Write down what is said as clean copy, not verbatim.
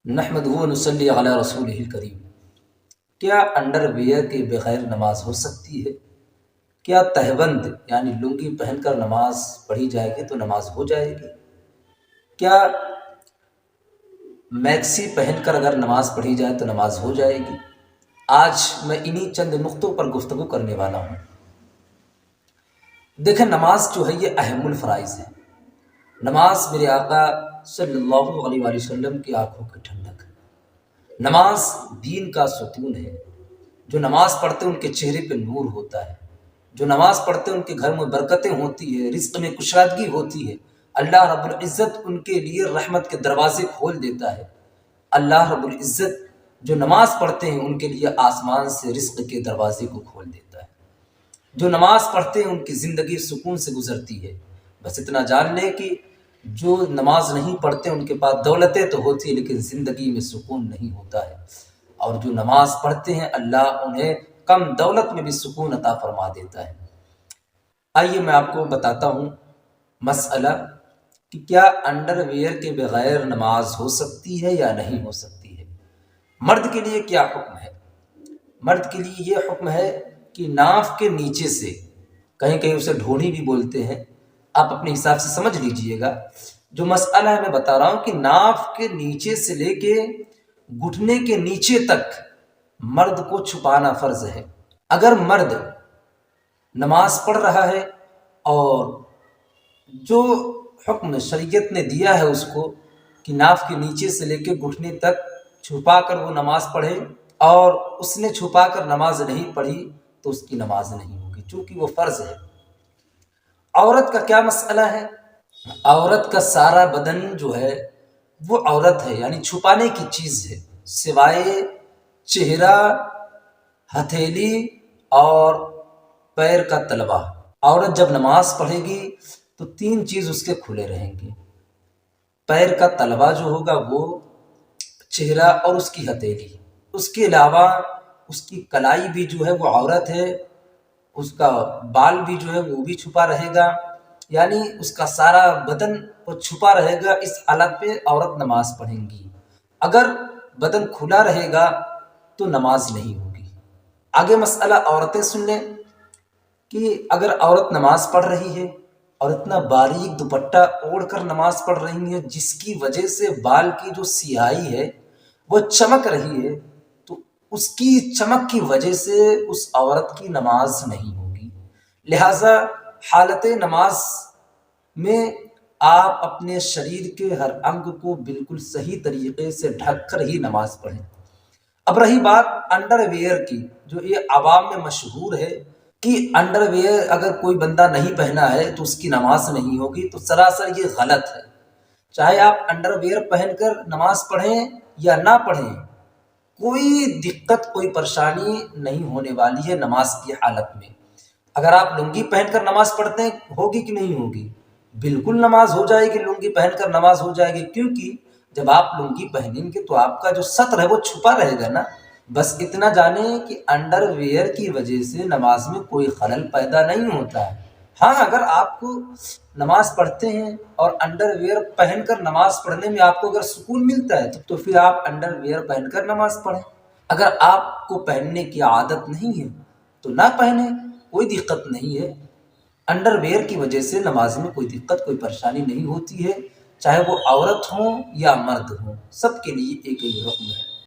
نحمدہ و نصلی علی رسولہ الکریم۔ کیا انڈر ویئر کے بغیر نماز ہو سکتی ہے؟ کیا تہبند یعنی لنگی پہن کر نماز پڑھی جائے گی تو نماز ہو جائے گی؟ کیا میکسی پہن کر اگر نماز پڑھی جائے تو نماز ہو جائے گی؟ آج میں انہی چند نقطوں پر گفتگو کرنے والا ہوں۔ دیکھیں، نماز جو ہے یہ اہم الفرائض ہے۔ نماز میرے آقا صلی اللہ علیہ وآلہ وسلم کی آنکھوں کی ٹھنڈک ہے۔ نماز دین کا ستون ہے۔ جو نماز پڑھتے ان کے چہرے پہ نور ہوتا ہے، جو نماز پڑھتے ان کے گھر میں برکتیں ہوتی ہے، رزق میں کشادگی ہوتی ہے۔ اللہ رب العزت ان کے لیے رحمت کے دروازے کھول دیتا ہے۔ اللہ رب العزت جو نماز پڑھتے ہیں ان کے لیے آسمان سے رزق کے دروازے کو کھول دیتا ہے۔ جو نماز پڑھتے ہیں ان کی زندگی سکون سے گزرتی ہے۔ بس اتنا جان لیں کہ جو نماز نہیں پڑھتے ان کے پاس دولتیں تو ہوتی ہیں لیکن زندگی میں سکون نہیں ہوتا ہے، اور جو نماز پڑھتے ہیں اللہ انہیں کم دولت میں بھی سکون عطا فرما دیتا ہے۔ آئیے میں آپ کو بتاتا ہوں مسئلہ کہ کیا انڈر ویئر کے بغیر نماز ہو سکتی ہے یا نہیں ہو سکتی ہے۔ مرد کے لیے کیا حکم ہے؟ مرد کے لیے یہ حکم ہے کہ ناف کے نیچے سے، کہیں کہیں اسے ڈھونی بھی بولتے ہیں، آپ اپنے حساب سے سمجھ لیجئے گا۔ جو مسئلہ ہے میں بتا رہا ہوں کہ ناف کے نیچے سے لے کے گھٹنے کے نیچے تک مرد کو چھپانا فرض ہے۔ اگر مرد نماز پڑھ رہا ہے اور جو حکم شریعت نے دیا ہے اس کو کہ ناف کے نیچے سے لے کے گھٹنے تک چھپا کر وہ نماز پڑھے، اور اس نے چھپا کر نماز نہیں پڑھی تو اس کی نماز نہیں ہوگی، چونکہ وہ فرض ہے۔ عورت کا کیا مسئلہ ہے؟ عورت کا سارا بدن جو ہے وہ عورت ہے، یعنی چھپانے کی چیز ہے، سوائے چہرہ، ہتھیلی اور پیر کا تلوا۔ عورت جب نماز پڑھے گی تو تین چیز اس کے کھلے رہیں گے۔ پیر کا تلوا جو ہوگا وہ، چہرہ اور اس کی ہتھیلی۔ اس کے علاوہ اس کی کلائی بھی جو ہے وہ عورت ہے، اس کا بال بھی جو ہے وہ بھی چھپا رہے گا، یعنی اس کا سارا بدن وہ چھپا رہے گا۔ اس حالت پہ عورت نماز پڑھیں گی۔ اگر بدن کھلا رہے گا تو نماز نہیں ہوگی۔ آگے مسئلہ عورتیں سن لیں کہ اگر عورت نماز پڑھ رہی ہے اور اتنا باریک دوپٹہ اوڑھ کر نماز پڑھ رہی ہے جس کی وجہ سے بال کی جو سیاہی ہے وہ چمک رہی ہے، تو اس کی چمک کی وجہ سے اس عورت کی نماز نہیں ہوگی۔ لہٰذا حالت نماز میں آپ اپنے شریر کے ہر انگ کو بالکل صحیح طریقے سے ڈھک کر ہی نماز پڑھیں۔ اب رہی بات انڈر ویئر کی، جو یہ عوام میں مشہور ہے کہ انڈر ویئر اگر کوئی بندہ نہیں پہنا ہے تو اس کی نماز نہیں ہوگی، تو سراسر یہ غلط ہے۔ چاہے آپ انڈر ویئر پہن کر نماز پڑھیں یا نہ پڑھیں، کوئی دقت کوئی پریشانی نہیں ہونے والی ہے نماز کی حالت میں۔ اگر آپ لنگی پہن کر نماز پڑھتے ہیں ہوگی کہ نہیں ہوگی؟ بالکل نماز ہو جائے گی، لنگی پہن کر نماز ہو جائے گی، کیونکہ جب آپ لنگی پہنیں گے تو آپ کا جو سطر ہے وہ چھپا رہے گا نا۔ بس اتنا جانیں کہ انڈر ویئر کی وجہ سے نماز میں کوئی خلل پیدا نہیں ہوتا ہے۔ ہاں، اگر آپ کو نماز پڑھتے ہیں اور انڈر ویئر پہن کر نماز پڑھنے میں آپ کو اگر سکون ملتا ہے تو پھر آپ انڈر ویئر پہن کر نماز پڑھیں۔ اگر آپ کو پہننے کی عادت نہیں ہے تو نہ پہنیں، کوئی دقت نہیں ہے۔ انڈر ویئر کی وجہ سے نماز میں کوئی دقت کوئی پریشانی نہیں ہوتی ہے، چاہے وہ عورت ہوں یا مرد ہوں، سب کے لیے ایک ہی حکم ہے۔